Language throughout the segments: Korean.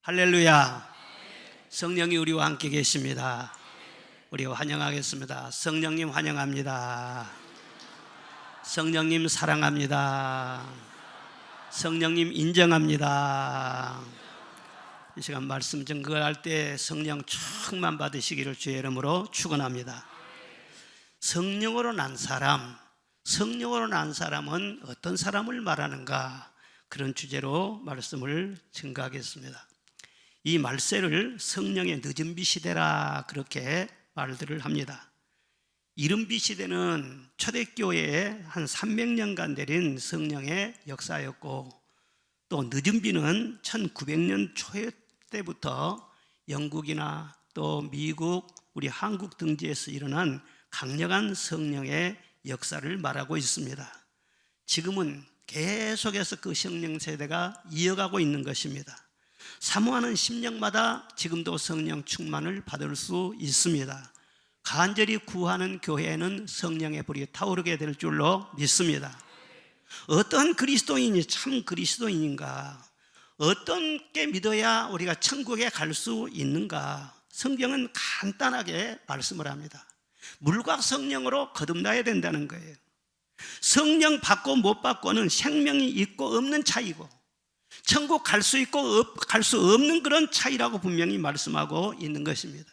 할렐루야. 성령이 우리와 함께 계십니다. 우리 환영하겠습니다. 성령님 환영합니다. 성령님 사랑합니다. 성령님 인정합니다. 이 시간 말씀 증거할 때 성령 충만 받으시기를 주의 이름으로 축원합니다. 성령으로 난 사람은 어떤 사람을 말하는가, 그런 주제로 말씀을 증거하겠습니다. 이 말세를 성령의 늦은 비 시대라, 그렇게 말들을 합니다. 이른 비 시대는 초대교회에 한 300년간 내린 성령의 역사였고, 또 늦은 비는 1900년 초 때부터 영국이나 또 미국, 우리 한국 등지에서 일어난 강력한 성령의 역사를 말하고 있습니다. 지금은 계속해서 그 성령 세대가 이어가고 있는 것입니다. 사모하는 심령마다 지금도 성령 충만을 받을 수 있습니다. 간절히 구하는 교회에는 성령의 불이 타오르게 될 줄로 믿습니다. 어떤 그리스도인이 참 그리스도인인가, 어떻게 믿어야 우리가 천국에 갈 수 있는가, 성경은 간단하게 말씀을 합니다. 물과 성령으로 거듭나야 된다는 거예요. 성령 받고 못 받고는 생명이 있고 없는 차이고, 천국 갈 수 있고 갈 수 없는 그런 차이라고 분명히 말씀하고 있는 것입니다.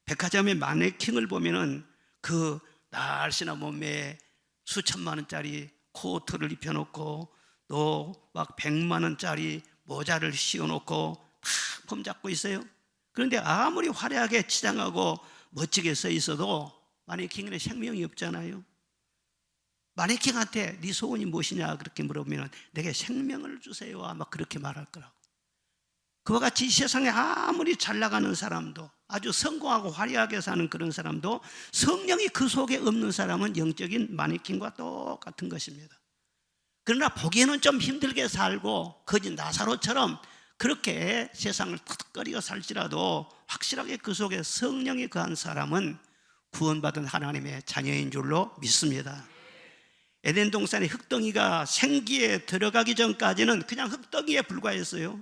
백화점의 마네킹을 보면은 그 날씬한 몸매에 수천만 원짜리 코트를 입혀놓고 또 막 100만 원짜리 모자를 씌워놓고 다 폼 잡고 있어요. 그런데 아무리 화려하게 치장하고 멋지게 서 있어도 마네킹에는 생명이 없잖아요. 마네킹한테 네 소원이 무엇이냐 그렇게 물어보면 내게 생명을 주세요 아마 그렇게 말할 거라고. 그와 같이 이 세상에 아무리 잘 나가는 사람도, 아주 성공하고 화려하게 사는 그런 사람도 성령이 그 속에 없는 사람은 영적인 마네킹과 똑같은 것입니다. 그러나 보기에는 좀 힘들게 살고 거짓 나사로처럼 그렇게 세상을 턱거리고 살지라도 확실하게 그 속에 성령이 거한 사람은 구원받은 하나님의 자녀인 줄로 믿습니다. 에덴 동산의 흙덩이가 생기에 들어가기 전까지는 그냥 흙덩이에 불과했어요.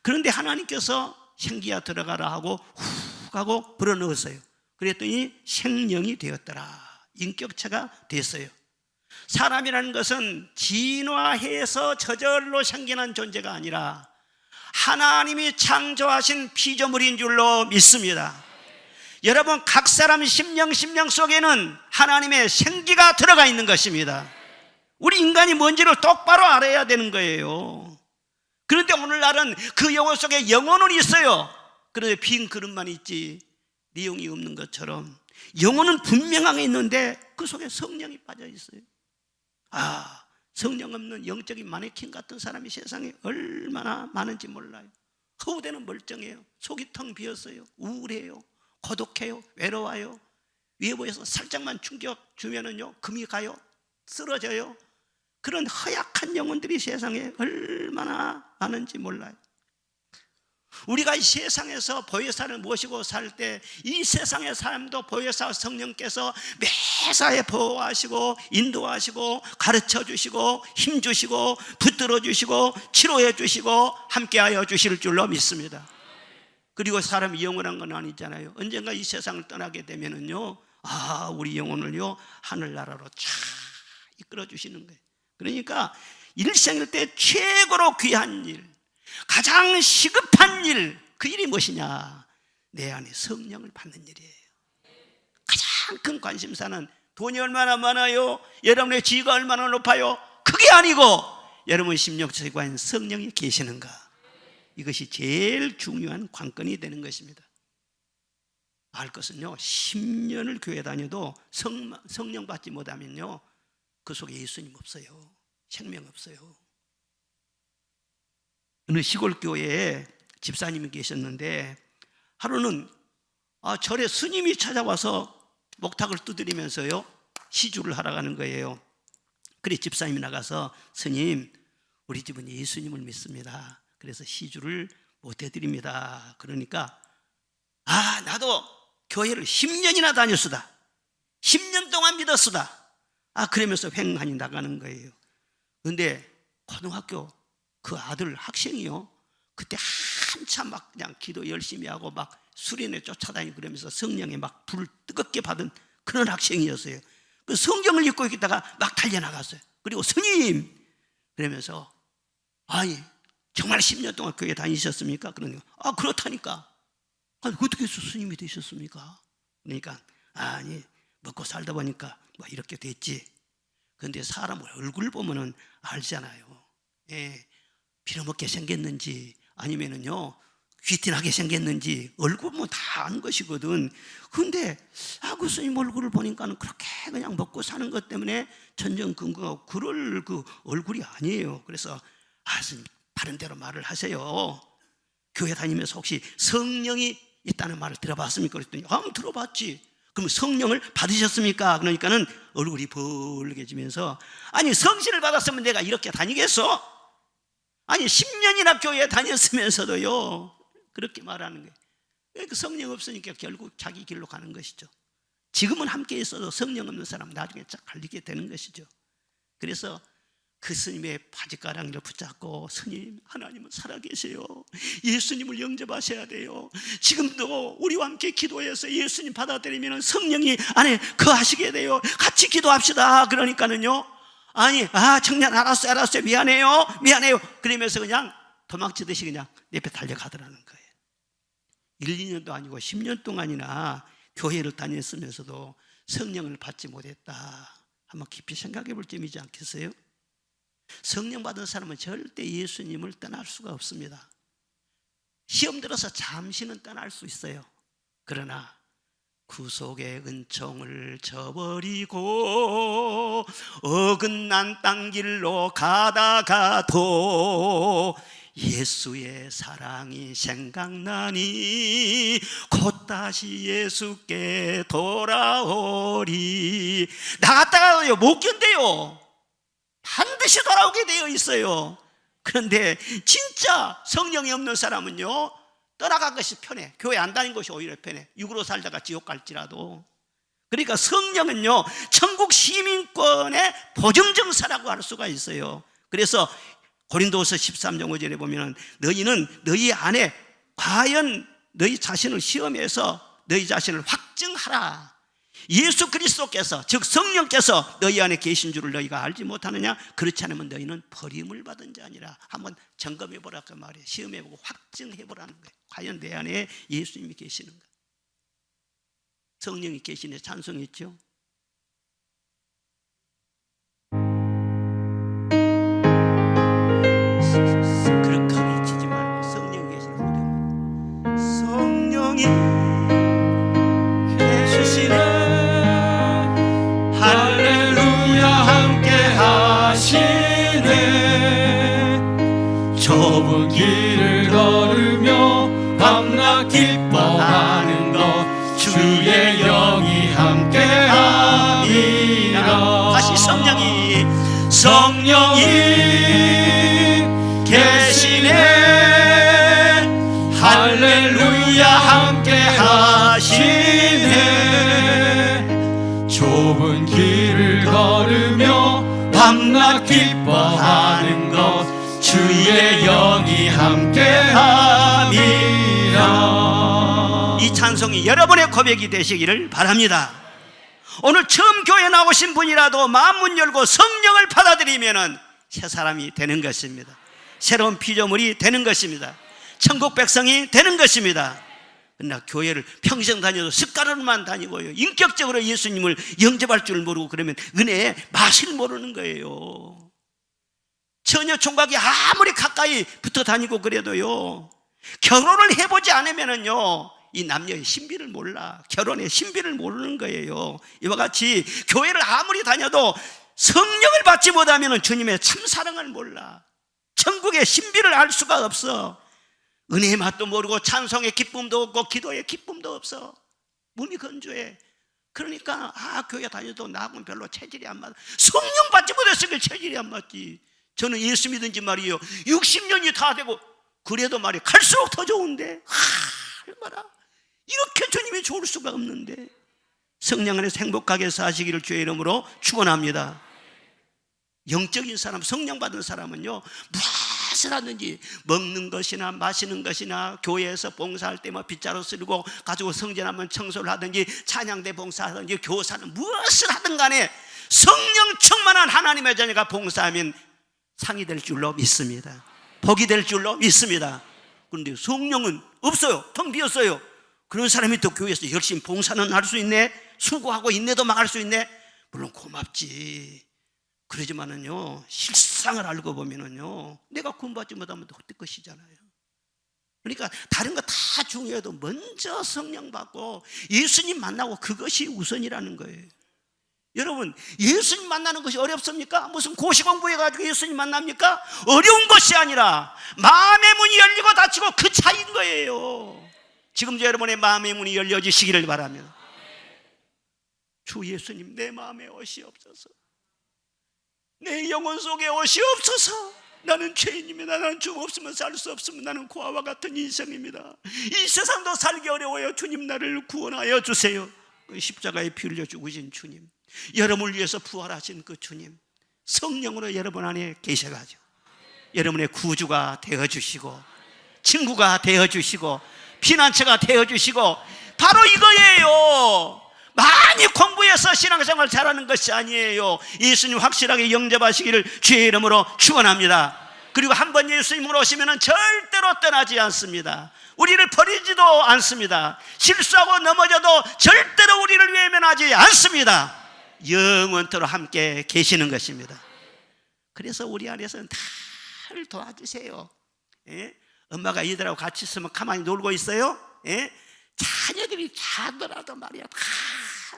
그런데 하나님께서 생기야 들어가라 하고 훅 하고 불어넣었어요. 그랬더니 생명이 되었더라, 인격체가 됐어요. 사람이라는 것은 진화해서 저절로 생겨난 존재가 아니라 하나님이 창조하신 피조물인 줄로 믿습니다. 여러분, 각 사람 심령 속에는 하나님의 생기가 들어가 있는 것입니다. 우리 인간이 뭔지를 똑바로 알아야 되는 거예요. 그런데 오늘날은 그 영혼 속에 영혼은 있어요. 그런데 빈 그릇만 있지 내용이 없는 것처럼 영혼은 분명하게 있는데 그 속에 성령이 빠져 있어요. 성령 없는 영적인 마네킹 같은 사람이 세상에 얼마나 많은지 몰라요. 허우대는 멀쩡해요. 속이 텅 비었어요. 우울해요. 고독해요. 외로워요. 외부에서 살짝만 충격 주면은요 금이 가요. 쓰러져요. 그런 허약한 영혼들이 세상에 얼마나 많은지 몰라요. 우리가 이 세상에서 보혜사를 모시고 살 때 이 세상의 사람도 보혜사 성령께서 매사에 보호하시고 인도하시고 가르쳐 주시고 힘 주시고 붙들어 주시고 치료해 주시고 함께하여 주실 줄로 믿습니다. 그리고 사람이 영원한 건 아니잖아요. 언젠가 이 세상을 떠나게 되면은요, 우리 영혼을요 하늘나라로 쫙 이끌어 주시는 거예요. 그러니까 일생일 때 최고로 귀한 일, 가장 시급한 일, 그 일이 무엇이냐? 내 안에 성령을 받는 일이에요. 가장 큰 관심사는 돈이 얼마나 많아요? 여러분의 지위가 얼마나 높아요? 그게 아니고 여러분 심령속에 과연 성령이 계시는가? 이것이 제일 중요한 관건이 되는 것입니다. 알 것은요, 10년을 교회 다녀도 성령 받지 못하면요 그 속에 예수님 없어요. 생명 없어요. 어느 시골 교회에 집사님이 계셨는데 하루는 절에 스님이 찾아와서 목탁을 두드리면서요 시주를 하러 가는 거예요. 그래 집사님이 나가서 스님, 우리 집은 예수님을 믿습니다. 그래서 시주를 못 해드립니다. 그러니까 나도 교회를 10년이나 다녔수다. 10년 동안 믿었수다. 그러면서 횡하니 나가는 거예요. 그런데 고등학교 그 아들 학생이요, 그때 한참 막 그냥 기도 열심히 하고 막 수련회 쫓아다니고 그러면서 성령에 막 불을 뜨겁게 받은 그런 학생이었어요. 그 성경을 읽고 있다가 막 달려나갔어요. 그리고 스님 그러면서 아니 정말 10년 동안 교회 다니셨습니까? 그러니까 그렇다니까. 아니 어떻게 해서 스님이 되셨습니까? 그러니까 아니 먹고 살다 보니까 뭐 이렇게 됐지. 그런데 사람 얼굴 보면은 알잖아요. 예, 빌어먹게 생겼는지 아니면은요 귀티나게 생겼는지 얼굴 보면 다 아는 것이거든. 근데 그 스님 얼굴을 보니까는 그렇게 그냥 먹고 사는 것 때문에 전전긍긍하고 그럴 그 얼굴이 아니에요. 그래서 스님 바른 대로 말을 하세요. 교회 다니면서 혹시 성령이 있다는 말을 들어봤습니까? 그랬더니 들어봤지. 그럼 성령을 받으셨습니까? 그러니까는 얼굴이 벌게지면서 아니 성신을 받았으면 내가 이렇게 다니겠어? 아니 10년이나 교회에 다녔으면서도요 그렇게 말하는 거예요. 그 성령 없으니까 결국 자기 길로 가는 것이죠. 지금은 함께 있어도 성령 없는 사람은 나중에 쫙 갈리게 되는 것이죠. 그래서 그 스님의 바지가랑이를 붙잡고 스님 하나님은 살아계세요. 예수님을 영접하셔야 돼요. 지금도 우리와 함께 기도해서 예수님 받아들이면 성령이 안에 거하시게 돼요. 같이 기도합시다. 그러니까는요 아니 청년 알았어요 미안해요 그러면서 그냥 도망치듯이 그냥 옆에 달려가더라는 거예요. 1, 2년도 아니고 10년 동안이나 교회를 다녔으면서도 성령을 받지 못했다. 한번 깊이 생각해 볼 점이지 않겠어요? 성령 받은 사람은 절대 예수님을 떠날 수가 없습니다. 시험 들어서 잠시는 떠날 수 있어요. 그러나 구속의 은총을 저버리고 어긋난 땅길로 가다가도 예수의 사랑이 생각나니 곧 다시 예수께 돌아오리. 나갔다가요 못 견뎌요. 반드시 돌아오게 되어 있어요. 그런데 진짜 성령이 없는 사람은요 떠나간 것이 편해. 교회 안 다닌 것이 오히려 편해. 육으로 살다가 지옥 갈지라도. 그러니까 성령은요 천국 시민권의 보증정사라고 할 수가 있어요. 그래서 고린도서 13장 5절에 보면 너희는 너희 안에 과연 너희 자신을 시험해서 너희 자신을 확증하라. 예수 그리스도께서 즉 성령께서 너희 안에 계신 줄을 너희가 알지 못하느냐? 그렇지 않으면 너희는 버림을 받은 자니라. 한번 점검해 보라 그 말이에요. 시험해 보고 확증해 보라는 거예요. 과연 내 안에 예수님이 계시는가? 성령이 계시네 찬송했죠. 그렇게 외치지 말고 성령이 계시는 우리 성령이 계시네 할렐루야 함께 하시네. 좁은 길을 걸으며 밤낮 기뻐하는 것 주의 영이 함께함이라. 다시 성령이 계시네 할렐루야 함께 하시네. 좁은 길을 걸으며 밤낮 기뻐하는 것 주의 영이 함께함이라. 이 찬송이 여러분의 고백이 되시기를 바랍니다. 오늘 처음 교회 나오신 분이라도 마음문 열고 성령을 받아들이면 새 사람이 되는 것입니다. 새로운 피조물이 되는 것입니다. 천국 백성이 되는 것입니다. 그러나 교회를 평생 다녀도 습관으로만 다니고요 인격적으로 예수님을 영접할 줄 모르고 그러면 은혜의 맛을 모르는 거예요. 처녀 총각이 아무리 가까이 붙어 다니고 그래도요 결혼을 해보지 않으면은요 이 남녀의 신비를 몰라. 결혼의 신비를 모르는 거예요. 이와 같이 교회를 아무리 다녀도 성령을 받지 못하면 주님의 참사랑을 몰라. 천국의 신비를 알 수가 없어. 은혜의 맛도 모르고 찬송의 기쁨도 없고 기도의 기쁨도 없어. 몸이 건조해. 그러니까 교회 다녀도 나하고는 별로 체질이 안 맞아. 성령 받지 못했으니까 체질이 안 맞지. 저는 예수 믿은 지 말이에요 60년이 다 되고 그래도 말이에요 갈수록 더 좋은데 얼마나 이렇게 주님이 좋을 수가 없는데. 성령 안에서 행복하게 사시기를 주의 이름으로 축원합니다. 영적인 사람, 성령 받은 사람은요 무엇을 하든지 먹는 것이나 마시는 것이나 교회에서 봉사할 때 뭐 빗자루 쓸고 가지고 성전하면 청소를 하든지 찬양대 봉사하든지 교사는 무엇을 하든 간에 성령 충만한 하나님의 자녀가 봉사하면 상이 될 줄로 믿습니다. 복이 될 줄로 믿습니다. 그런데 성령은 없어요. 텅 비었어요. 그런 사람이 또 교회에서 열심히 봉사는 할 수 있네, 수고하고 인내도 막 할 수 있네. 물론 고맙지. 그러지만은요, 실상을 알고 보면은요, 내가 구원받지 못하면 헛될 것이잖아요. 그러니까 다른 거 다 중요해도 먼저 성령 받고 예수님 만나고 그것이 우선이라는 거예요. 여러분, 예수님 만나는 것이 어렵습니까? 무슨 고시공부해가지고 예수님 만납니까? 어려운 것이 아니라 마음의 문이 열리고 닫히고 그 차이인 거예요. 지금도 여러분의 마음의 문이 열려지시기를 바라며, 주 예수님 내 마음에 오시옵소서. 내 영혼 속에 오시옵소서. 나는 죄인입니다. 나는 주 없으면 살 수 없습니다. 나는 고아와 같은 인생입니다. 이 세상도 살기 어려워요. 주님 나를 구원하여 주세요. 십자가에 피 흘려 죽으신 주님, 여러분을 위해서 부활하신 그 주님, 성령으로 여러분 안에 계셔가지고 여러분의 구주가 되어주시고 친구가 되어주시고 피난처가 되어주시고, 바로 이거예요. 많이 공부해서 신앙생활 잘하는 것이 아니에요. 예수님 확실하게 영접하시기를 주의 이름으로 축원합니다. 그리고 한번 예수님으로 오시면 절대로 떠나지 않습니다. 우리를 버리지도 않습니다. 실수하고 넘어져도 절대로 우리를 외면하지 않습니다. 영원토록 함께 계시는 것입니다. 그래서 우리 안에서는 다 도와주세요. 예? 엄마가 이들하고 같이 있으면 가만히 놀고 있어요? 예? 자녀들이 자더라도 말이야, 다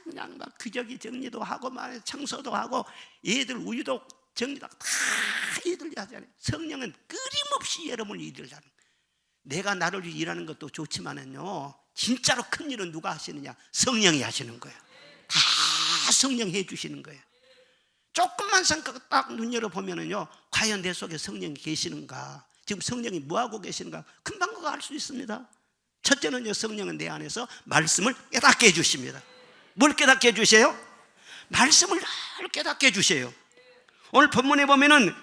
그냥 막 기저귀 정리도 하고 막 청소도 하고 얘들 우유도 정리도 하고 다 얘들이 하잖아요. 성령은 끊임없이 여러분을 일을 하는 거예요. 내가 나를 위해 일하는 것도 좋지만은요, 진짜로 큰 일은 누가 하시느냐? 성령이 하시는 거예요. 다 성령이 해주시는 거예요. 조금만 생각 딱 눈 열어보면은요, 과연 내 속에 성령이 계시는가? 지금 성령이 뭐하고 계시는가? 금방 그거 알 수 있습니다. 첫째는요, 성령은 내 안에서 말씀을 깨닫게 해주십니다. 뭘 깨닫게 해주세요? 말씀을 늘 깨닫게 해주세요. 오늘 본문에 보면은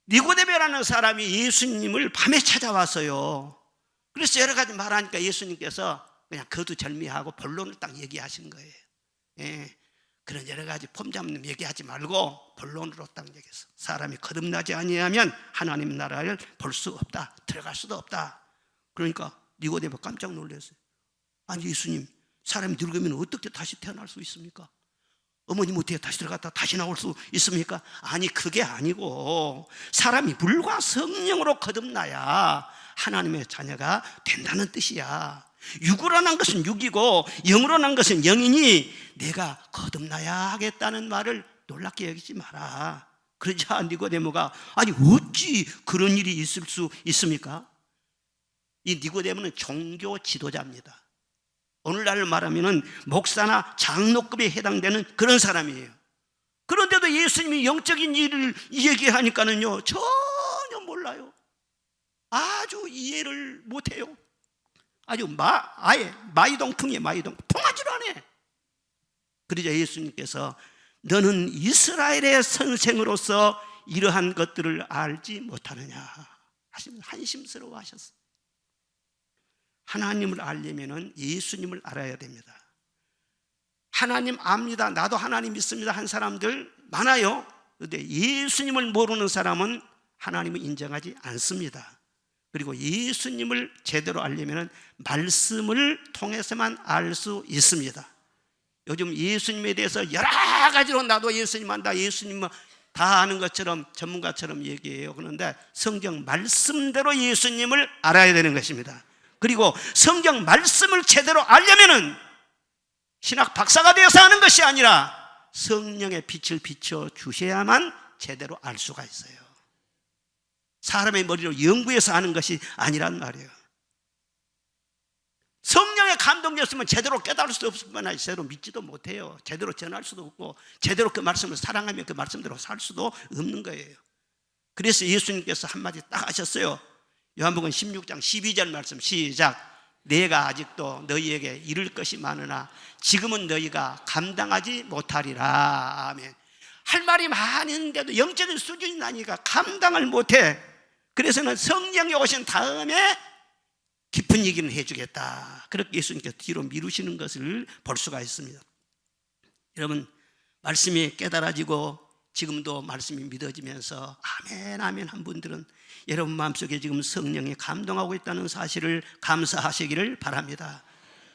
니고데모라는 사람이 예수님을 밤에 찾아왔어요. 그래서 여러 가지 말하니까 예수님께서 그냥 거두절미하고 본론을 딱 얘기하신 거예요. 예, 그런 여러 가지 폼잡는 얘기하지 말고 본론으로 딱 얘기했어. 사람이 거듭나지 아니하면 하나님 나라를 볼 수 없다, 들어갈 수도 없다. 그러니까 니고데모 깜짝 놀랐어요. 아니 예수님, 사람이 늙으면 어떻게 다시 태어날 수 있습니까? 어머니 못해 다시 들어갔다 다시 나올 수 있습니까? 아니 그게 아니고 사람이 물과 성령으로 거듭나야 하나님의 자녀가 된다는 뜻이야. 육으로 난 것은 육이고 영으로 난 것은 영이니 내가 거듭나야 하겠다는 말을 놀랍게 여기지 마라. 그러자 니고데모가 아니 어찌 그런 일이 있을 수 있습니까? 이 니고데모는 종교 지도자입니다. 오늘날 말하면 목사나 장로급에 해당되는 그런 사람이에요. 그런데도 예수님이 영적인 일을 얘기하니까는요, 전혀 몰라요. 아주 이해를 못해요. 아주 아예 마이동풍이에요. 마이동풍. 통하지도 않아. 그러자 예수님께서 너는 이스라엘의 선생으로서 이러한 것들을 알지 못하느냐 하시면 한심스러워 하셨어요. 하나님을 알려면 예수님을 알아야 됩니다. 하나님 압니다, 나도 하나님 믿습니다 한 사람들 많아요. 그런데 예수님을 모르는 사람은 하나님을 인정하지 않습니다. 그리고 예수님을 제대로 알려면 말씀을 통해서만 알 수 있습니다. 요즘 예수님에 대해서 여러 가지로 나도 예수님 안다, 예수님 다 아는 것처럼 전문가처럼 얘기해요. 그런데 성경 말씀대로 예수님을 알아야 되는 것입니다. 그리고 성경 말씀을 제대로 알려면은 신학 박사가 되어서 하는 것이 아니라 성령의 빛을 비춰 주셔야만 제대로 알 수가 있어요. 사람의 머리로 연구해서 하는 것이 아니란 말이에요. 성령의 감동이 없으면 제대로 깨달을 수 없을 뿐만 아니라 제대로 믿지도 못해요. 제대로 전할 수도 없고 제대로 그 말씀을 사랑하며 그 말씀대로 살 수도 없는 거예요. 그래서 예수님께서 한마디 딱 하셨어요. 요한복음 16장 12절 말씀 시작. 내가 아직도 너희에게 이룰 것이 많으나 지금은 너희가 감당하지 못하리라. 아멘. 할 말이 많은데도 영적인 수준이 나니까 감당을 못해. 그래서는 성령이 오신 다음에 깊은 얘기는 해주겠다. 그렇게 예수님께서 뒤로 미루시는 것을 볼 수가 있습니다. 여러분, 말씀이 깨달아지고 지금도 말씀이 믿어지면서 아멘 아멘 한 분들은 여러분 마음속에 지금 성령이 감동하고 있다는 사실을 감사하시기를 바랍니다.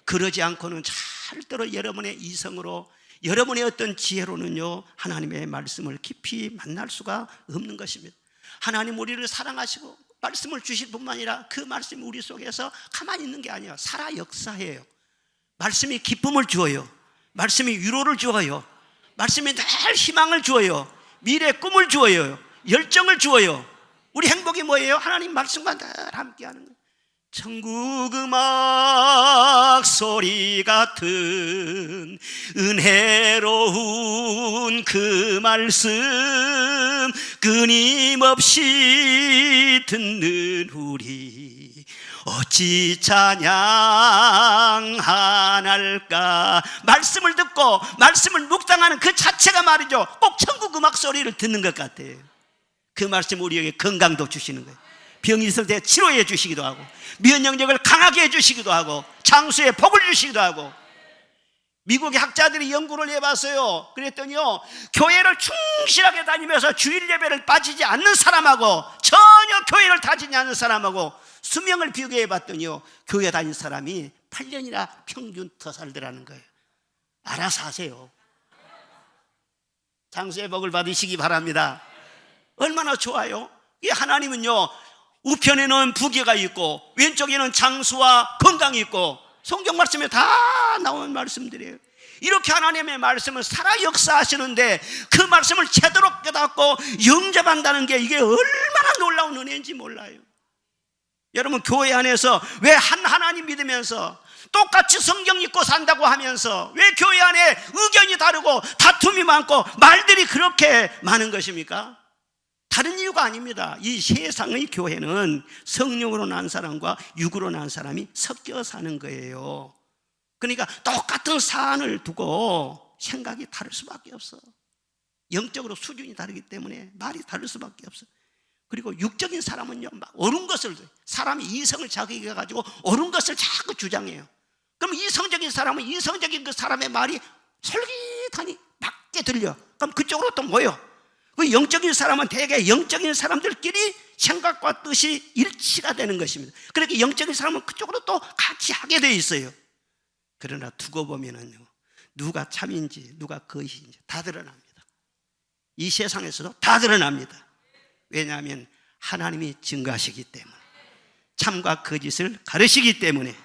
그러지 않고는 절대로 여러분의 이성으로, 여러분의 어떤 지혜로는요, 하나님의 말씀을 깊이 만날 수가 없는 것입니다. 하나님 우리를 사랑하시고 말씀을 주실 뿐만 아니라 그 말씀이 우리 속에서 가만히 있는 게 아니에요. 살아 역사해요. 말씀이 기쁨을 주어요. 말씀이 위로를 주어요. 말씀이 늘 희망을 주어요. 미래의 꿈을 주어요. 열정을 주어요. 우리 행복이 뭐예요? 하나님 말씀과 늘 함께하는 거예요. 천국 음악 소리 같은 은혜로운 그 말씀 끊임없이 듣는 우리 어찌 찬양하날까. 말씀을 듣고 말씀을 묵상하는 그 자체가 말이죠, 꼭 천국 음악 소리를 듣는 것 같아요. 그 말씀 우리에게 건강도 주시는 거예요. 병이 있을 때 치료해 주시기도 하고, 면역력을 강하게 해주시기도 하고, 장수의 복을 주시기도 하고. 미국의 학자들이 연구를 해봤어요. 그랬더니요, 교회를 충실하게 다니면서 주일 예배를 빠지지 않는 사람하고 전혀 교회를 다니지 않는 사람하고 수명을 비교해 봤더니요, 교회 다닌 사람이 8년이나 평균 더 살더라는 거예요. 알아서 하세요. 장수의 복을 받으시기 바랍니다. 얼마나 좋아요. 이 하나님은요, 우편에는 부귀가 있고 왼쪽에는 장수와 건강이 있고, 성경 말씀에 다 나온 말씀들이에요. 이렇게 하나님의 말씀을 살아 역사하시는데 그 말씀을 제대로 깨닫고 영접한다는 게 이게 얼마나 놀라운 은혜인지 몰라요. 여러분, 교회 안에서 왜 한 하나님 믿으면서 똑같이 성경 읽고 산다고 하면서 왜 교회 안에 의견이 다르고 다툼이 많고 말들이 그렇게 많은 것입니까? 다른 이유가 아닙니다. 이 세상의 교회는 성령으로 난 사람과 육으로 난 사람이 섞여 사는 거예요. 그러니까 똑같은 사안을 두고 생각이 다를 수밖에 없어. 영적으로 수준이 다르기 때문에 말이 다를 수밖에 없어. 그리고 육적인 사람은요, 막 옳은 것을, 사람이 이성을 자극해가지고 옳은 것을 자꾸 주장해요. 그럼 이성적인 사람은 이성적인 그 사람의 말이 솔깃하니 맞게 들려. 그럼 그쪽으로 또 모여. 그 영적인 사람은 대개 영적인 사람들끼리 생각과 뜻이 일치가 되는 것입니다. 그렇게 영적인 사람은 그쪽으로 또 같이 하게 돼 있어요. 그러나 두고 보면은요, 누가 참인지 누가 거짓인지 다 드러납니다. 이 세상에서도 다 드러납니다. 왜냐하면 하나님이 증거하시기 때문에, 참과 거짓을 가르시기 때문에.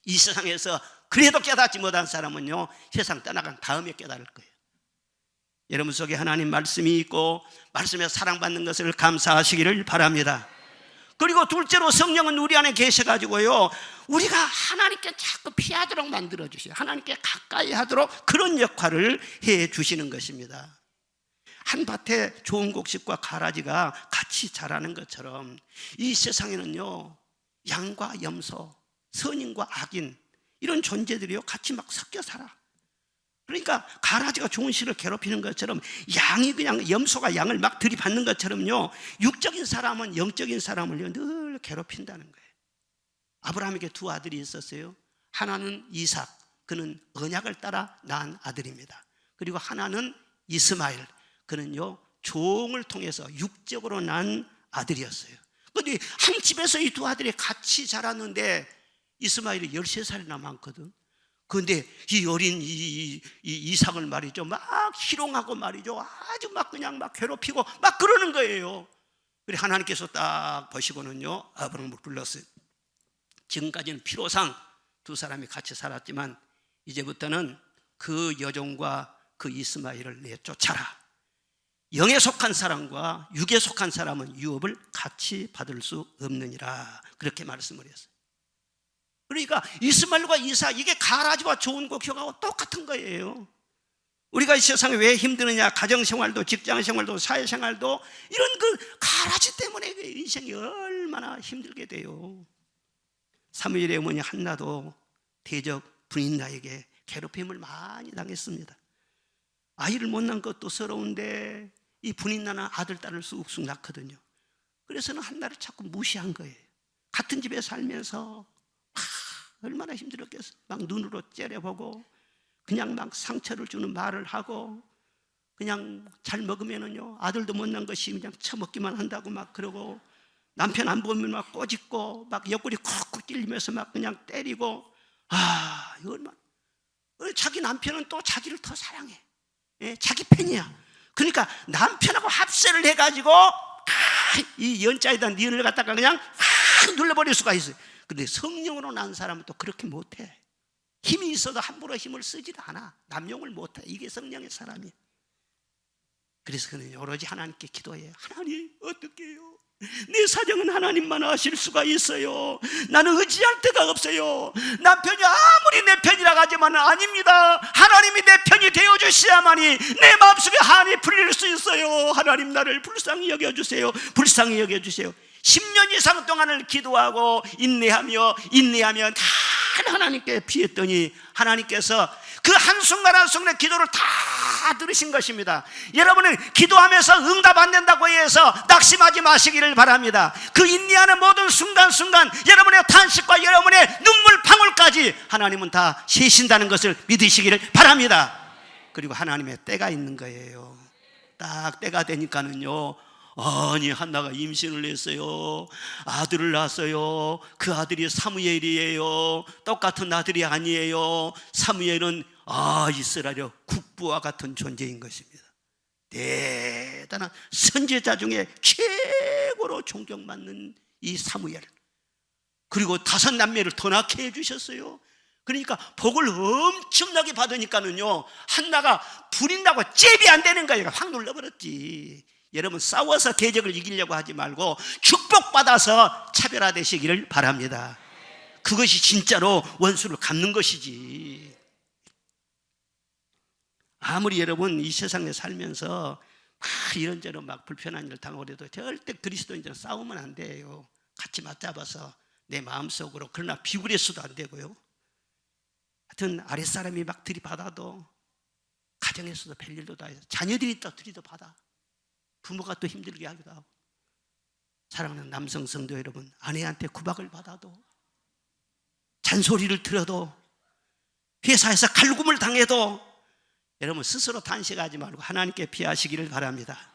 이 세상에서 그래도 깨닫지 못한 사람은요, 세상 떠나간 다음에 깨달을 거예요. 여러분 속에 하나님 말씀이 있고 말씀에 사랑받는 것을 감사하시기를 바랍니다. 그리고 둘째로, 성령은 우리 안에 계셔가지고요, 우리가 하나님께 자꾸 피하도록 만들어주셔요. 하나님께 가까이 하도록 그런 역할을 해주시는 것입니다. 한 밭에 좋은 곡식과 가라지가 같이 자라는 것처럼 이 세상에는요, 양과 염소, 선인과 악인, 이런 존재들이요 같이 막 섞여 살아. 그러니까 가라지가 좋은 씨를 괴롭히는 것처럼, 양이 그냥 염소가 양을 막 들이받는 것처럼요, 육적인 사람은 영적인 사람을 늘 괴롭힌다는 거예요. 아브라함에게 두 아들이 있었어요. 하나는 이삭, 그는 언약을 따라 낳은 아들입니다. 그리고 하나는 이스마엘, 그는요 종을 통해서 육적으로 낳은 아들이었어요. 그런데 한 집에서 이 두 아들이 같이 자랐는데 이스마엘이 13살이나 많거든. 그런데 이 어린 이삭을 말이죠, 막 희롱하고 말이죠, 아주 막 그냥 막 괴롭히고 막 그러는 거예요. 그래 하나님께서 딱 보시고는요, 아브라함을 불렀어요. 지금까지는 피로상 두 사람이 같이 살았지만 이제부터는 그 여종과 그 이스마엘을 내쫓아라. 영에 속한 사람과 육에 속한 사람은 유업을 같이 받을 수 없느니라, 그렇게 말씀을 했어요. 그러니까 이스마엘과 이삭, 이게 가라지와 좋은 곡식하고 똑같은 거예요. 우리가 이 세상에 왜 힘드느냐, 가정생활도 직장생활도 사회생활도 이런 그 가라지 때문에 인생이 얼마나 힘들게 돼요. 사무엘의 어머니 한나도 대적 분인나에게 괴롭힘을 많이 당했습니다. 아이를 못 낳은 것도 서러운데 이 분인나는 아들 딸을 쑥쑥 낳거든요. 그래서는 한나를 자꾸 무시한 거예요. 같은 집에 살면서 얼마나 힘들었겠어. 막 눈으로 째려보고 그냥 막 상처를 주는 말을 하고 그냥 잘 먹으면은요 아들도 못난 것이 그냥 처먹기만 한다고 막 그러고 남편 안 보면 막 꼬집고 막 옆구리 콕콕 찔리면서 막 그냥 때리고 이거 얼마나 자기 남편은 또 자기를 더 사랑해. 예, 자기 편이야. 그러니까 남편하고 합세를 해가지고 이 연자에다 니은을 갖다가 그냥 눌러버릴 수가 있어요. 근데 성령으로 난 사람은 또 그렇게 못해. 힘이 있어도 함부로 힘을 쓰지도 않아. 남용을 못해. 이게 성령의 사람이야. 그래서 그는 오로지 하나님께 기도해요. 하나님 어떻게 해요? 내 사정은 하나님만 아실 수가 있어요. 나는 의지할 데가 없어요. 남편이 아무리 내 편이라 하지만 아닙니다. 하나님이 내 편이 되어주셔야만이 내 마음속에 한이 풀릴 수 있어요. 하나님 나를 불쌍히 여겨주세요. 불쌍히 여겨주세요. 10년 이상 동안을 기도하고 인내하며 다 하나님께 피했더니 하나님께서 그 한순간 한순간의 기도를 다 들으신 것입니다. 여러분은 기도하면서 응답 안 된다고 해서 낙심하지 마시기를 바랍니다. 그 인내하는 모든 순간순간 여러분의 탄식과 여러분의 눈물 방울까지 하나님은 다 세신다는 것을 믿으시기를 바랍니다. 그리고 하나님의 때가 있는 거예요. 딱 때가 되니까는요, 아니 한나가 임신을 했어요. 아들을 낳았어요. 그 아들이 사무엘이에요. 똑같은 아들이 아니에요. 사무엘은 이스라엘의 국부와 같은 존재인 것입니다. 대단한 선지자 중에 최고로 존경받는 이 사무엘, 그리고 5 남매를 더 낳게 해주셨어요. 그러니까 복을 엄청나게 받으니까는요 한나가 부린다고 잽이 안 되는 거예요. 확 눌러버렸지. 여러분 싸워서 대적을 이기려고 하지 말고 축복받아서 차별화되시기를 바랍니다. 그것이 진짜로 원수를 갚는 것이지. 아무리 여러분 이 세상에 살면서 이런저런 막 불편한 일을 당하고 그래도 절대 그리스도인들은 싸우면 안 돼요. 같이 맞잡아서 내 마음속으로. 그러나 비굴해서도 안 되고요. 하여튼 아랫사람이 막 들이받아도 가정에서도 별일도 다 해서 자녀들이 또 들이받아 부모가 또 힘들게 하기도 하고, 사랑하는 남성 성도 여러분, 아내한테 구박을 받아도, 잔소리를 들어도, 회사에서 갈굼을 당해도 여러분 스스로 탄식하지 말고 하나님께 피하시기를 바랍니다.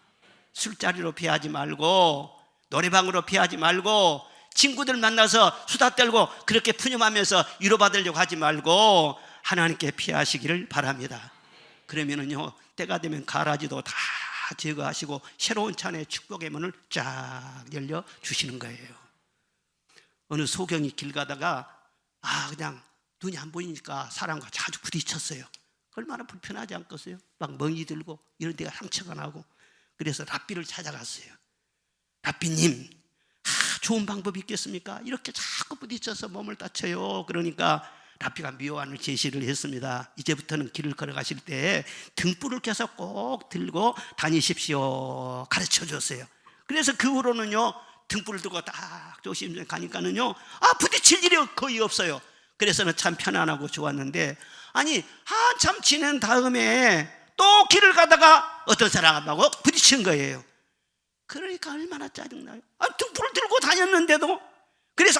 술자리로 피하지 말고, 노래방으로 피하지 말고, 친구들 만나서 수다 떨고 그렇게 푸념하면서 위로받으려고 하지 말고 하나님께 피하시기를 바랍니다. 그러면은요 때가 되면 가라지도 다 제거하시고 새로운 찬의 축복의 문을 쫙 열려 주시는 거예요. 어느 소경이 길 가다가 그냥 눈이 안 보이니까 사람과 자주 부딪혔어요. 얼마나 불편하지 않겠어요? 막 멍이 들고 이런 데가 상처가 나고. 그래서 랍비를 찾아갔어요. 랍비님, 좋은 방법이 있겠습니까? 이렇게 자꾸 부딪혀서 몸을 다쳐요. 그러니까 랍비가 묘안을 제시를 했습니다. 이제부터는 길을 걸어가실 때 등불을 켜서 꼭 들고 다니십시오. 가르쳐 줬어요. 그래서 그 후로는요 등불을 들고 딱 조심히 가니까는요 부딪힐 일이 거의 없어요. 그래서는 참 편안하고 좋았는데, 아니 한참 지난 다음에 또 길을 가다가 어떤 사람하고 부딪힌 거예요. 그러니까 얼마나 짜증나요. 등불을 들고 다녔는데도. 그래서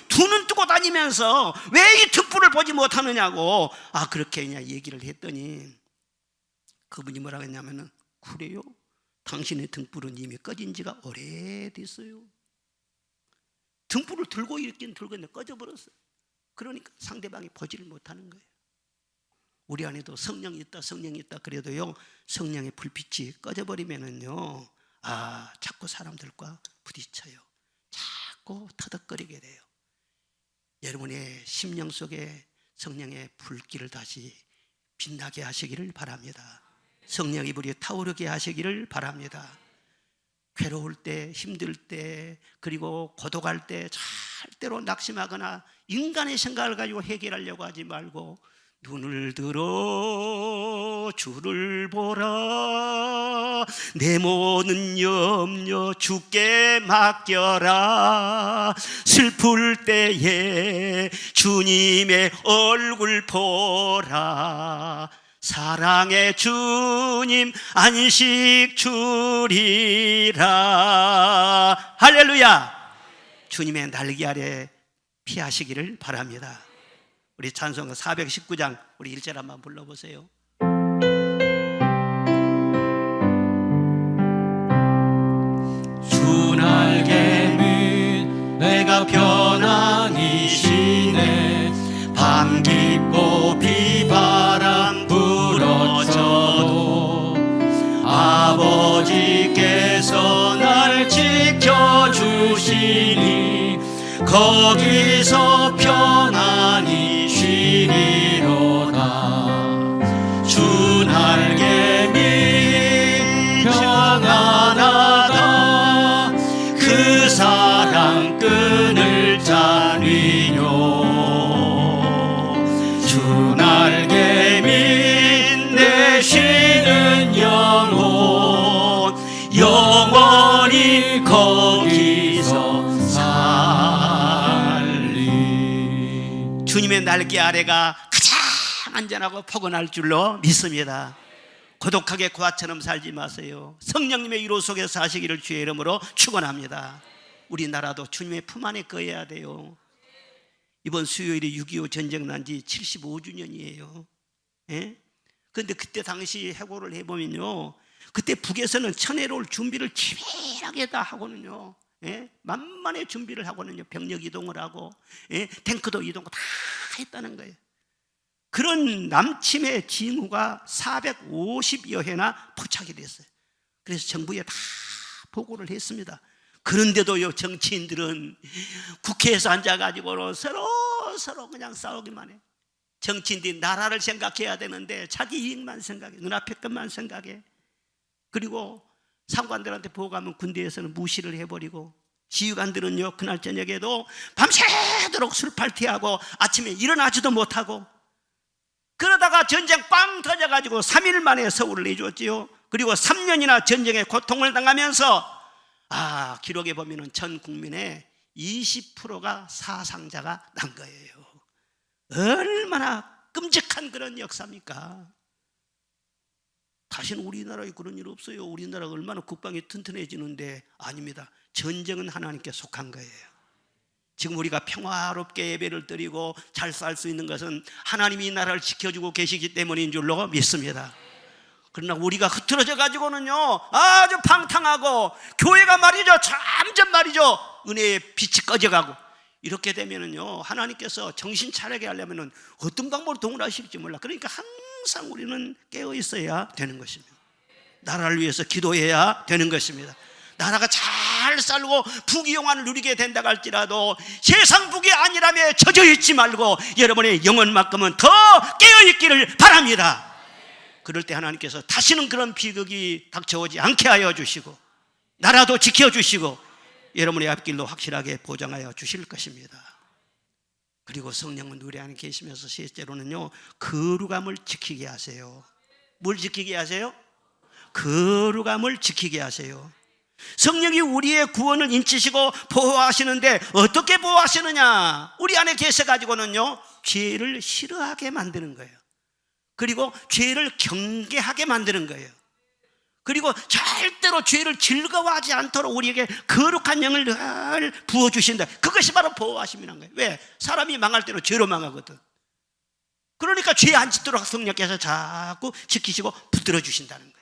두 눈 뜨고 다니면서 왜 이 등불을 보지 못하느냐고 그렇게 그냥 얘기를 했더니 그분이 뭐라고 했냐면은, 그래요? 당신의 등불은 이미 꺼진 지가 오래됐어요. 등불을 들고 있긴 들고 있는데 꺼져버렸어요. 그러니까 상대방이 보지를 못하는 거예요. 우리 안에도 성령이 있다 그래도요 성령의 불빛이 꺼져버리면은요 자꾸 사람들과 부딪혀요. 자꾸 터득거리게 돼요. 여러분의 심령 속에 성령의 불길을 다시 빛나게 하시기를 바랍니다. 성령의 불이 타오르게 하시기를 바랍니다. 괴로울 때, 힘들 때, 그리고 고독할 때 절대로 낙심하거나 인간의 생각을 가지고 해결하려고 하지 말고 눈을 들어 주를 보라, 내 모든 염려 주께 맡겨라. 슬플 때에 주님의 얼굴 보라. 사랑의 주님 안식 주리라. 할렐루야. 주님의 날개 아래 피하시기를 바랍니다. 우리 찬송가 419장 우리 1절 한번 불러보세요. 주 날개 밑 내가 편안히 쉬네. 밤 깊고 비바람 불어쳐도 아버지께서 날 지켜주시니 거기서 편안히 쉬리로다. 주 날개 밑 평안하다. 그 사랑 끈을 짜리뇨. 주 날개 밑 내 쉬는 영혼 영원히 거기서 살리. 주님의 날개 아래가 가장 안전하고 포근할 줄로 믿습니다. 고독하게 고아처럼 살지 마세요. 성령님의 위로 속에 사시기를 주의 이름으로 축원합니다. 우리나라도 주님의 품 안에 거해야 돼요. 이번 수요일이 6.25 전쟁 난 지 75주년이에요. 그런데 그때 당시 해고를 해보면요, 그때 북에서는 천해로 올 준비를 치밀하게 다 하고는요, 만만의 준비를 하고는요, 병력 이동을 하고, 탱크도 이동을 다 했다는 거예요. 그런 남침의 징후가 450여 회나 포착이 됐어요. 그래서 정부에 다 보고를 했습니다. 그런데도요, 정치인들은 국회에서 앉아가지고 서로 그냥 싸우기만 해. 정치인들이 나라를 생각해야 되는데 자기 이익만 생각해, 눈앞의 것만 생각해. 그리고 상관들한테 보고하면 군대에서는 무시를 해버리고, 지휘관들은요 그날 저녁에도 밤새도록 술 파티하고 아침에 일어나지도 못하고, 그러다가 전쟁 빵 터져가지고 3일 만에 서울을 내줬지요. 그리고 3년이나 전쟁의 고통을 당하면서 기록에 보면은 전 국민의 20%가 사상자가 난 거예요. 얼마나 끔찍한 그런 역사입니까? 다시는 우리나라에 그런 일 없어요. 우리나라가 얼마나 국방이 튼튼해지는데. 아닙니다. 전쟁은 하나님께 속한 거예요. 지금 우리가 평화롭게 예배를 드리고 잘 살 수 있는 것은 하나님이 이 나라를 지켜주고 계시기 때문인 줄로 믿습니다. 그러나 우리가 흐트러져 가지고는요 아주 방탕하고, 교회가 말이죠 점점 말이죠 은혜의 빛이 꺼져가고, 이렇게 되면은요 하나님께서 정신 차리게 하려면은 어떤 방법으로 동원하실지 몰라. 그러니까 항상 우리는 깨어 있어야 되는 것입니다. 나라를 위해서 기도해야 되는 것입니다. 나라가 잘 살고 부귀영화를 누리게 된다고 할지라도 세상 북이 아니라며 젖어 있지 말고 여러분의 영혼만큼은 더 깨어 있기를 바랍니다. 그럴 때 하나님께서 다시는 그런 비극이 닥쳐오지 않게 하여 주시고, 나라도 지켜주시고 여러분의 앞길도 확실하게 보장하여 주실 것입니다. 그리고 성령은 우리 안에 계시면서 셋째로는요, 거룩함을 지키게 하세요. 뭘 지키게 하세요? 거룩함을 지키게 하세요. 성령이 우리의 구원을 인치시고 보호하시는데 어떻게 보호하시느냐? 우리 안에 계셔가지고는요 죄를 싫어하게 만드는 거예요. 그리고 죄를 경계하게 만드는 거예요. 그리고 절대로 죄를 즐거워하지 않도록 우리에게 거룩한 영을 늘 부어주신다. 그것이 바로 보호하심이란 거예요. 왜? 사람이 망할 때는 죄로 망하거든. 그러니까 죄 안 짓도록 성령께서 자꾸 지키시고 붙들어 주신다는 거예요.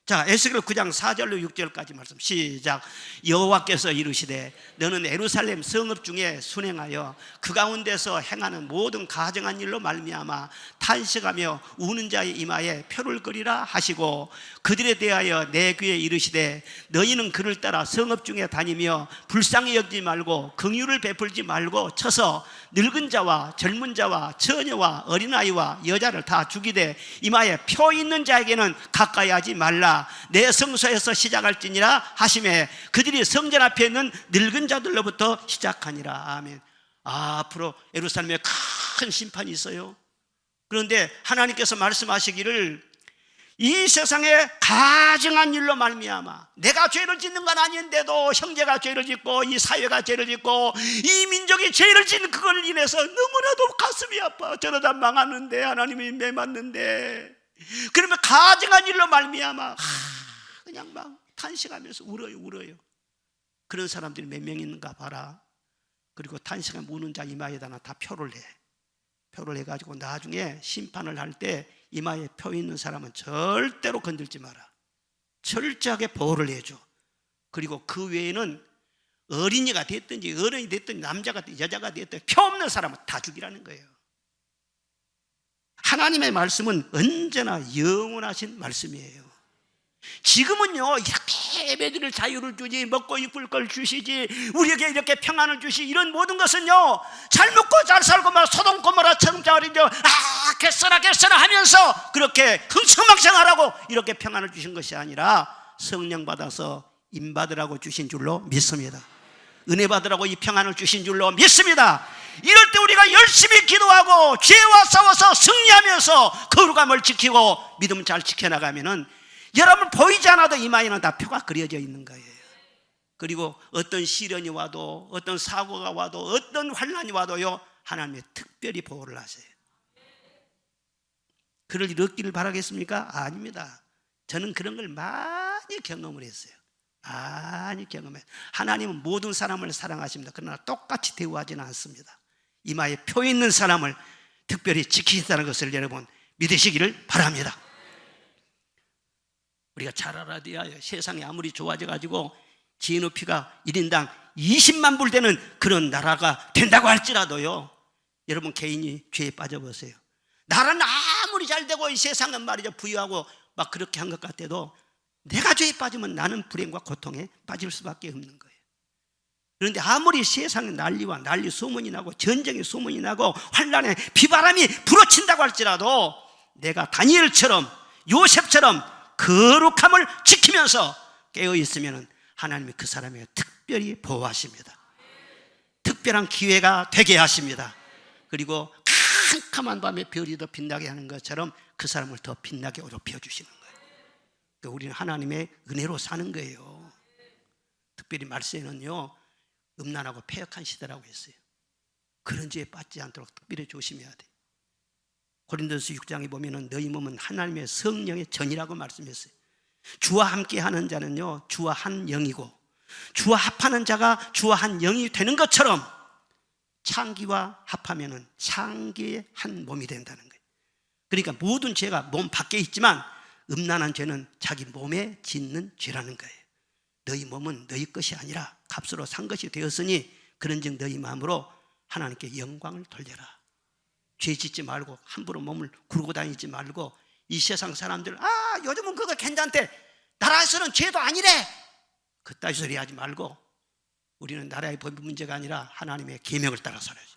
자, 에스겔 9장 4절로 6절까지 말씀 시작. 여호와께서 이르시되 너는 예루살렘 성읍 중에 순행하여 그 가운데서 행하는 모든 가정한 일로 말미암아 탄식하며 우는 자의 이마에 표를 그리라 하시고, 그들에 대하여 내 귀에 이르시되 너희는 그를 따라 성읍 중에 다니며 불쌍히 여기지 말고 긍휼을 베풀지 말고 쳐서 늙은 자와 젊은 자와 처녀와 어린아이와 여자를 다 죽이되 이마에 표 있는 자에게는 가까이 하지 말라. 내 성소에서 시작할지니라 하시매 그들이 성전 앞에 있는 늙은 자들로부터 시작하니라. 아멘. 앞으로 예루살렘에 큰 심판이 있어요. 그런데 하나님께서 말씀하시기를 이 세상에 가증한 일로 말미암아 내가 죄를 짓는 건 아닌데도 형제가 죄를 짓고 이 사회가 죄를 짓고 이 민족이 죄를 짓는 그걸 인해서 너무나도 가슴이 아파. 저러다 망하는데, 하나님이 매맞는데. 그러면 가증한 일로 말미암아 그냥 막 탄식하면서 울어요. 그런 사람들이 몇 명 있는가 봐라. 그리고 탄식하면 우는 자 이마에다 다 표를 해. 표를 해가지고 나중에 심판을 할 때 이마에 표 있는 사람은 절대로 건들지 마라. 철저하게 보호를 해줘. 그리고 그 외에는 어린이가 됐든지 어른이 됐든지 남자가 됐든지 여자가 됐든지 표 없는 사람은 다 죽이라는 거예요. 하나님의 말씀은 언제나 영원하신 말씀이에요. 지금은요 이렇게 예배드릴 자유를 주지, 먹고 입을 걸 주시지, 우리에게 이렇게 평안을 주시, 이런 모든 것은요 잘 먹고 잘 살고 막 소돔 고모라처럼 자리죠 개써라 하면서 그렇게 흥청망청하라고 이렇게 평안을 주신 것이 아니라 성령 받아서 임 받으라고 주신 줄로 믿습니다. 은혜 받으라고 이 평안을 주신 줄로 믿습니다. 이럴 때 우리가 열심히 기도하고 죄와 싸워서 승리하면서 거룩함을 지키고 믿음 잘 지켜나가면은 여러분 보이지 않아도 이마에는 다 표가 그려져 있는 거예요. 그리고 어떤 시련이 와도, 어떤 사고가 와도, 어떤 환난이 와도요 하나님이 특별히 보호를 하세요. 그럴 일 없기를 바라겠습니까? 아닙니다. 저는 그런 걸 많이 경험을 했어요. 많이 경험해요. 하나님은 모든 사람을 사랑하십니다. 그러나 똑같이 대우하지는 않습니다. 이마에 표 있는 사람을 특별히 지키신다는 것을 여러분 믿으시기를 바랍니다. 우리가 잘 알아야 돼요. 세상이 아무리 좋아져가지고 GNP가 1인당 20만 불 되는 그런 나라가 된다고 할지라도요 여러분 개인이 죄에 빠져보세요. 나라는 아무리 잘 되고 이 세상은 말이죠 부유하고 막 그렇게 한 것 같아도 내가 죄에 빠지면 나는 불행과 고통에 빠질 수밖에 없는 거예요. 그런데 아무리 세상에 난리와 난리 소문이 나고 전쟁의 소문이 나고 환난의 비바람이 불어친다고 할지라도 내가 다니엘처럼 요셉처럼 거룩함을 지키면서 깨어있으면 하나님이 그 사람에게 특별히 보호하십니다. 특별한 기회가 되게 하십니다. 그리고 캄캄한 밤에 별이 더 빛나게 하는 것처럼 그 사람을 더 빛나게 높여주시는 거예요. 그러니까 우리는 하나님의 은혜로 사는 거예요. 특별히 말세는요 음란하고 패역한 시대라고 했어요. 그런 죄에 빠지지 않도록 특별히 조심해야 돼요. 고린도서 6장에 보면은 너희 몸은 하나님의 성령의 전이라고 말씀했어요. 주와 함께 하는 자는요 주와 한 영이고 주와 합하는 자가 주와 한 영이 되는 것처럼 창기와 합하면은 창기의 한 몸이 된다는 거예요. 그러니까 모든 죄가 몸 밖에 있지만 음란한 죄는 자기 몸에 짓는 죄라는 거예요. 너희 몸은 너희 것이 아니라 값으로 산 것이 되었으니 그런즉 너희 마음으로 하나님께 영광을 돌려라. 죄 짓지 말고 함부로 몸을 구르고 다니지 말고 이 세상 사람들 요즘은 그거 괜찮대, 나라에서는 죄도 아니래, 그따위 소리 하지 말고 우리는 나라의 법 문제가 아니라 하나님의 계명을 따라 살아야지.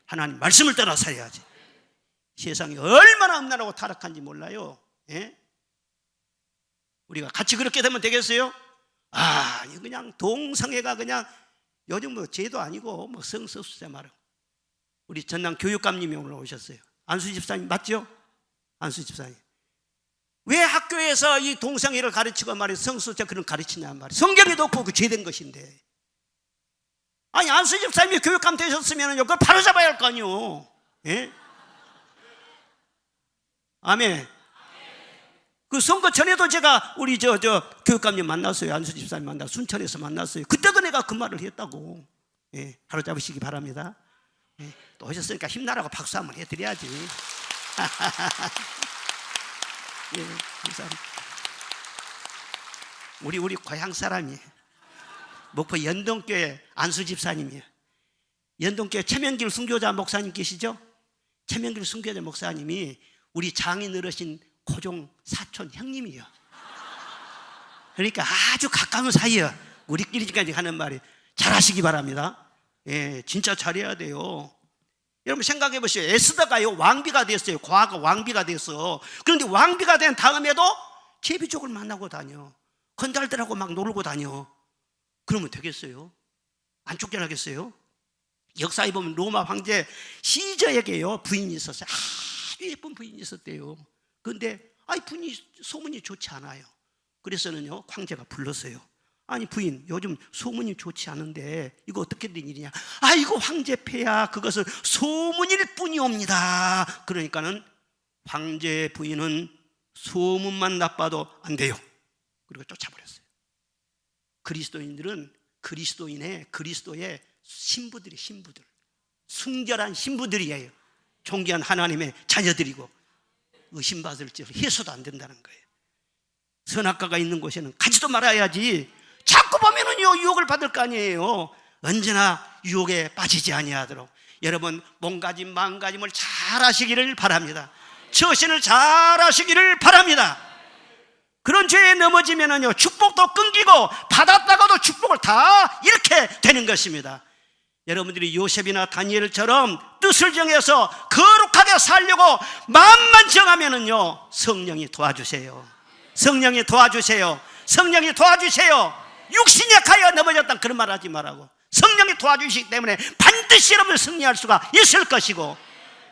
하나님 말씀을 따라 살아야지. 세상이 얼마나 음란하고 타락한지 몰라요. 예? 우리가 같이 그렇게 되면 되겠어요? 그냥 동성애가 그냥 요즘 뭐 죄도 아니고 뭐 성서수자 말하고. 우리 전남 교육감님이 오늘 오셨어요. 안수 집사님 맞죠? 안수 집사님. 왜 학교에서 이 동성애를 가르치고 말이에요 성소수자 그런 가르치냐 말이에요. 성경에도 없고 그 죄된 것인데. 아니 안수 집사님이 교육감 되셨으면 그걸 바로 잡아야 할 거 아니에요. 예? 아멘. 그 선거 전에도 제가 우리 저 교육감님 만났어요. 안수 집사님 만나 순천에서 만났어요. 그때도 내가 그 말을 했다고. 예, 바로 잡으시기 바랍니다. 예, 또 오셨으니까 힘나라고 박수 한번 해드려야지. 예, 감사합니다. 우리 고향 사람이에요. 목포 연동교회 안수 집사님이에요. 연동교회 최명길 순교자 목사님 계시죠? 최명길 순교자 목사님이 우리 장인 어르신 고종 사촌 형님이요. 그러니까 아주 가까운 사이요. 우리끼리까지 하는 말이 잘하시기 바랍니다. 예, 진짜 잘해야 돼요. 여러분 생각해 보세요. 에스더가요 왕비가 됐어요. 과거 왕비가 됐어. 그런데 왕비가 된 다음에도 제비족을 만나고 다녀. 건달들하고 막 놀고 다녀. 그러면 되겠어요? 안 쫓겨나겠어요? 역사에 보면 로마 황제 시저에게요 부인이 있었어요. 아주 예쁜 부인이 있었대요. 그런데 아니 부인이 소문이 좋지 않아요. 그래서는요 황제가 불렀어요. 아니 부인, 요즘 소문이 좋지 않은데 이거 어떻게 된 일이냐? 아이고 황제폐야, 그것은 소문일 뿐이옵니다. 그러니까는 황제 부인은 소문만 나빠도 안 돼요. 그리고 쫓아버렸어요. 그리스도인들은 그리스도의 신부들이 신부들, 순결한 신부들이에요. 존귀한 하나님의 자녀들이고 의심받을 줄 해서도 안 된다는 거예요. 선악과가 있는 곳에는 가지도 말아야지. 자꾸 보면은요 유혹을 받을 거 아니에요. 언제나 유혹에 빠지지 아니하도록 여러분 몸가짐 마음가짐을 잘 하시기를 바랍니다. 처신을 잘 하시기를 바랍니다. 그런 죄에 넘어지면은요 축복도 끊기고 받았다가도 축복을 다 잃게 되는 것입니다. 여러분들이 요셉이나 다니엘처럼 뜻을 정해서 거룩하게 살려고 마음만 정하면은요 성령이 도와주세요. 성령이 도와주세요. 성령이 도와주세요. 육신이 약하여 넘어졌다 그런 말 하지 말라고. 성령이 도와주시기 때문에 반드시 여러분 승리할 수가 있을 것이고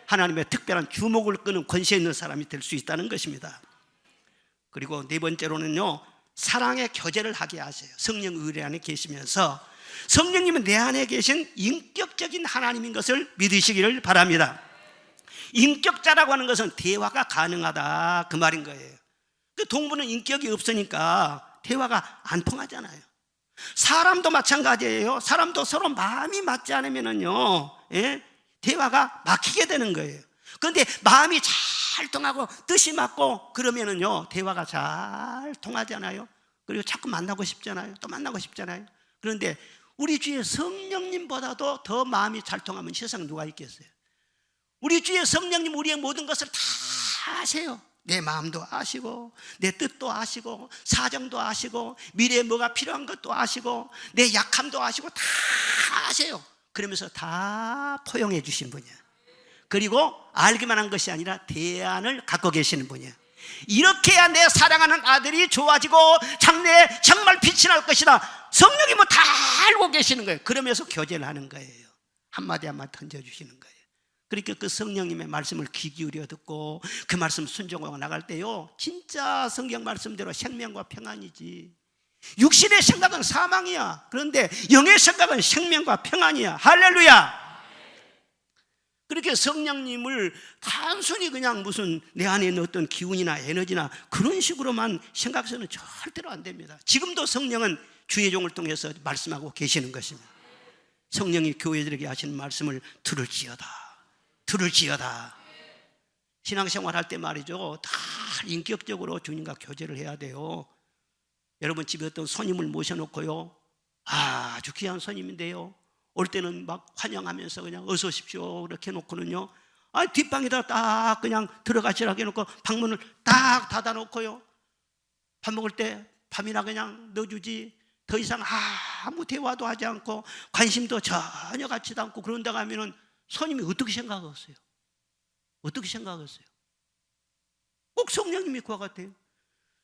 하나님의 특별한 주목을 끄는 권세 있는 사람이 될 수 있다는 것입니다. 그리고 네 번째로는요 사랑의 교제를 하게 하세요. 성령 의뢰 안에 계시면서 성령님은 내 안에 계신 인격적인 하나님인 것을 믿으시기를 바랍니다. 인격자라고 하는 것은 대화가 가능하다 그 말인 거예요. 그 동부는 인격이 없으니까 대화가 안 통하잖아요. 사람도 마찬가지예요. 사람도 서로 마음이 맞지 않으면은요 대화가 막히게 되는 거예요. 그런데 마음이 잘 통하고 뜻이 맞고 그러면은요 대화가 잘 통하잖아요. 그리고 자꾸 만나고 싶잖아요. 또 만나고 싶잖아요. 그런데 우리 주의 성령님보다도 더 마음이 잘 통하면 세상 누가 있겠어요? 우리 주의 성령님 우리의 모든 것을 다 아세요. 내 마음도 아시고 내 뜻도 아시고 사정도 아시고 미래에 뭐가 필요한 것도 아시고 내 약함도 아시고 다 아세요. 그러면서 다 포용해 주신 분이야. 그리고 알기만 한 것이 아니라 대안을 갖고 계시는 분이야. 이렇게 해야 내 사랑하는 아들이 좋아지고 장래에 정말 빛이 날 것이다. 성령이 뭐 다 알고 계시는 거예요. 그러면서 교제를 하는 거예요. 한마디 한마디 던져주시는 거예요. 그러니까 그 성령님의 말씀을 귀 기울여 듣고 그 말씀 순종하고 나갈 때요 진짜 성경 말씀대로 생명과 평안이지. 육신의 생각은 사망이야. 그런데 영의 생각은 생명과 평안이야. 할렐루야. 그렇게 성령님을 단순히 그냥 무슨 내 안에 있는 어떤 기운이나 에너지나 그런 식으로만 생각해서는 절대로 안 됩니다. 지금도 성령은 주의 종을 통해서 말씀하고 계시는 것입니다. 성령이 교회들에게 하시는 말씀을 들을지어다. 신앙생활 할 때 말이죠 다 인격적으로 주님과 교제를 해야 돼요. 여러분 집에 어떤 손님을 모셔놓고요 아주 귀한 손님인데요 올 때는 막 환영하면서 그냥 어서 오십시오 이렇게 해놓고는요 뒷방에다 딱 그냥 들어가시라고 해놓고 방문을 딱 닫아놓고요 밥 먹을 때 밥이나 그냥 넣어주지 더 이상 아무 대화도 하지 않고 관심도 전혀 갖지도 않고 그런다고 하면은 손님이 어떻게 생각하겠어요? 어떻게 생각하겠어요? 꼭 성령님이 그와 같아요.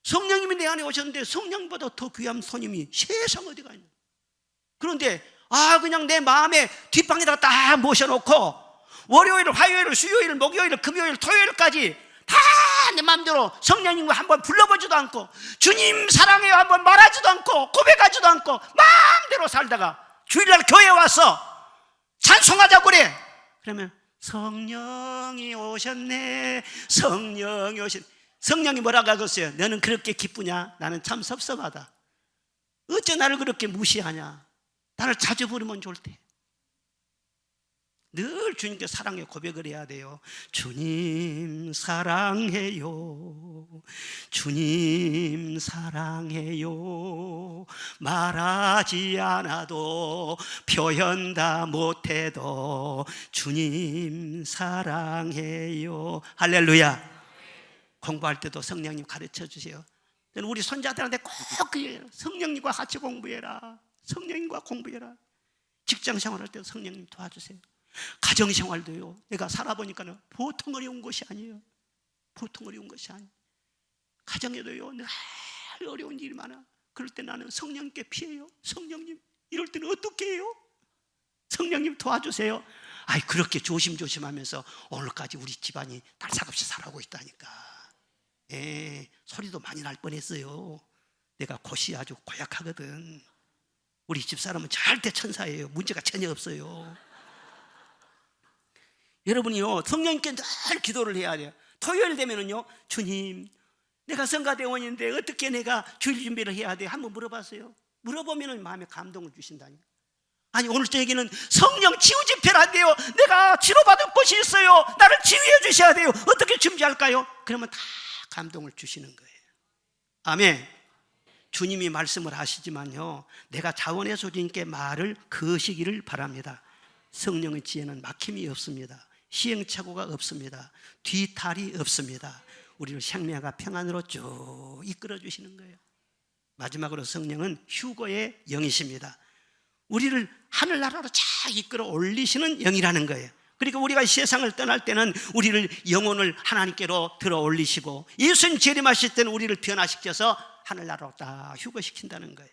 성령님이 내 안에 오셨는데 성령보다 더 귀한 손님이 세상 어디가 있냐. 그런데 그냥 내 마음에 뒷방에다가 딱 모셔놓고 월요일, 화요일, 수요일, 목요일, 금요일, 토요일까지 다 내 마음대로 성령님과 한번 불러보지도 않고 주님 사랑해요 한번 말하지도 않고 고백하지도 않고 마음대로 살다가 주일날 교회 와서 찬송하자고 그래. 그러면 성령이 오셨네. 성령이 오셨네. 성령이 뭐라고 하겠어요? 너는 그렇게 기쁘냐? 나는 참 섭섭하다. 어째 나를 그렇게 무시하냐? 나를 자주 부르면 좋을 때. 늘 주님께 사랑의 고백을 해야 돼요. 주님 사랑해요. 주님 사랑해요. 말하지 않아도 표현 다 못해도 주님 사랑해요. 할렐루야. 공부할 때도 성령님 가르쳐 주세요. 저는 우리 손자들한테 꼭 성령님과 같이 공부해라. 성령님과 공부해라. 직장 생활할 때도 성령님 도와주세요. 가정 생활도요. 내가 살아보니까는 보통 어려운 것이 아니에요. 보통 어려운 것이 아니에요. 가정에도요. 늘 어려운 일이 많아. 그럴 때 나는 성령님께 피해요. 성령님, 이럴 때는 어떻게 해요? 성령님 도와주세요. 그렇게 조심조심하면서 오늘까지 우리 집안이 날삭없이 살아오고 있다니까. 소리도 많이 날 뻔했어요. 내가 곳이 아주 고약하거든. 우리 집사람은 절대 천사예요. 문제가 전혀 없어요. 여러분이요, 성령님께 늘 기도를 해야 돼요. 토요일 되면은요, 주님, 내가 성가대원인데 어떻게 내가 주일 준비를 해야 돼? 한번 물어봤어요. 물어보면은 마음에 감동을 주신다니까. 아니, 오늘 저에게는 성령 치유 집회를 한대요. 내가 치료받을 곳이 있어요. 나를 치유해 주셔야 돼요. 어떻게 준비할까요? 그러면 다 감동을 주시는 거예요. 아멘. 주님이 말씀을 하시지만요, 내가 자원해서 주님께 말을 거시기를 바랍니다. 성령의 지혜는 막힘이 없습니다. 시행착오가 없습니다. 뒤탈이 없습니다. 우리를 생명과 평안으로 쭉 이끌어 주시는 거예요. 마지막으로 성령은 휴거의 영이십니다. 우리를 하늘나라로 쫙 이끌어 올리시는 영이라는 거예요. 그러니까 우리가 세상을 떠날 때는 우리를 영혼을 하나님께로 들어 올리시고, 예수님 재림하실 때는 우리를 변화시켜서 하늘나라로 딱 휴거시킨다는 거예요.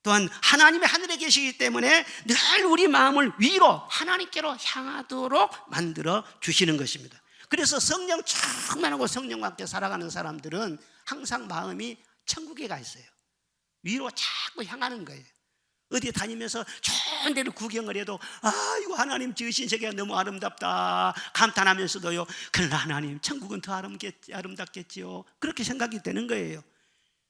또한 하나님의 하늘에 계시기 때문에 늘 우리 마음을 위로 하나님께로 향하도록 만들어 주시는 것입니다. 그래서 성령 충만하고 성령과 함께 살아가는 사람들은 항상 마음이 천국에 가 있어요. 위로 자꾸 향하는 거예요. 어디 다니면서 좋은 데를 구경을 해도 이거 하나님 지으신 세계가 너무 아름답다 감탄하면서도요, 그러나 하나님 천국은 더 아름답겠지요, 그렇게 생각이 되는 거예요.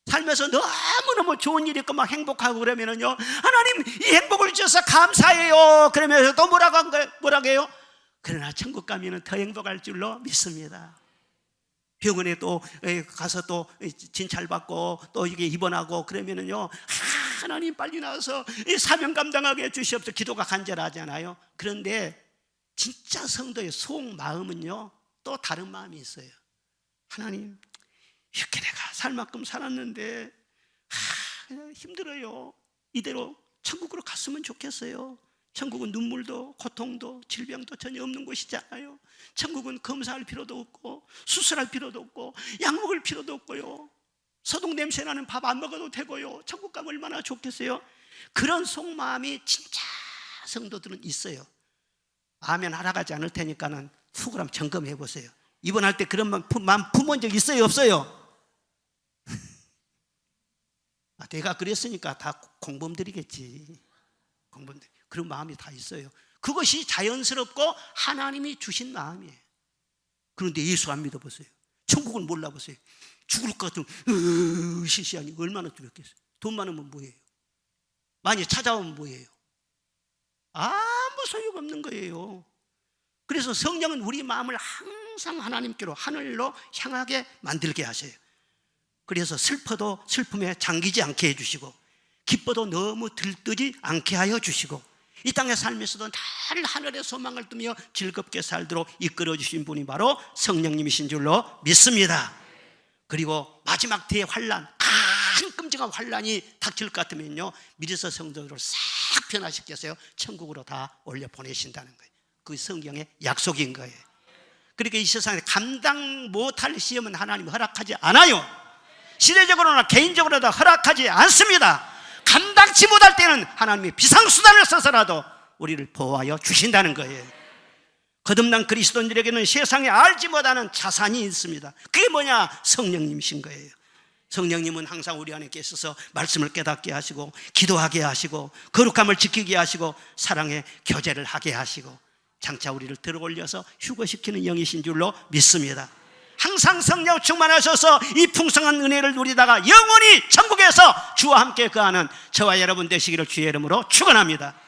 살면서 너무너무 좋은 일이 있고 막 행복하고 그러면은요, 하나님 이 행복을 주셔서 감사해요. 그러면서 또 뭐라고 해요? 그러나 천국 가면은 더 행복할 줄로 믿습니다. 병원에 또 가서 또 진찰 받고 또 이게 입원하고 그러면은요, 하나님 빨리 나와서 이 사명 감당하게 해주시옵소서 기도가 간절하잖아요. 그런데 진짜 성도의 속마음은요, 또 다른 마음이 있어요. 하나님, 이렇게 내가 살 만큼 살았는데 힘들어요. 이대로 천국으로 갔으면 좋겠어요. 천국은 눈물도 고통도 질병도 전혀 없는 곳이잖아요. 천국은 검사할 필요도 없고 수술할 필요도 없고 약 먹을 필요도 없고요, 소독 냄새 나는 밥 안 먹어도 되고요. 천국 가면 얼마나 좋겠어요. 그런 속마음이 진짜 성도들은 있어요. 아멘 하라가지 않을 테니까는 훅을 한번 점검해 보세요. 입원할 때 그런 마음 품은 적 있어요, 없어요? 내가 그랬으니까 다 공범들이겠지. 공범들 그런 마음이 다 있어요. 그것이 자연스럽고 하나님이 주신 마음이에요. 그런데 예수 안 믿어보세요. 천국을 몰라보세요. 죽을 것 같으면 시시하니 얼마나 두렵겠어요. 돈 많으면 뭐예요? 많이 찾아오면 뭐예요? 아무 소용 없는 거예요. 그래서 성령은 우리 마음을 항상 하나님께로 하늘로 향하게 만들게 하세요. 그래서 슬퍼도 슬픔에 잠기지 않게 해주시고, 기뻐도 너무 들뜨지 않게 하여 주시고, 이 땅에 살면서도 늘 하늘의 소망을 두며 즐겁게 살도록 이끌어 주신 분이 바로 성령님이신 줄로 믿습니다. 그리고 마지막 대환란, 큰 끔찍한 환란이 닥칠 것 같으면요, 미리서 성도들을 싹 변화시켜서요 천국으로 다 올려 보내신다는 거예요. 그 성경의 약속인 거예요. 그러니까 이 세상에 감당 못할 시험은 하나님이 허락하지 않아요. 시대적으로나 개인적으로도 허락하지 않습니다. 감당치 못할 때는 하나님이 비상수단을 써서라도 우리를 보호하여 주신다는 거예요. 거듭난 그리스도인들에게는 세상에 알지 못하는 자산이 있습니다. 그게 뭐냐? 성령님이신 거예요. 성령님은 항상 우리 안에 계셔서 말씀을 깨닫게 하시고, 기도하게 하시고, 거룩함을 지키게 하시고, 사랑의 교제를 하게 하시고, 장차 우리를 들어올려서 휴거시키는 영이신 줄로 믿습니다. 항상 성령 충만하셔서 이 풍성한 은혜를 누리다가 영원히 천국에서 주와 함께 거하는 저와 여러분 되시기를 주의 이름으로 축원합니다.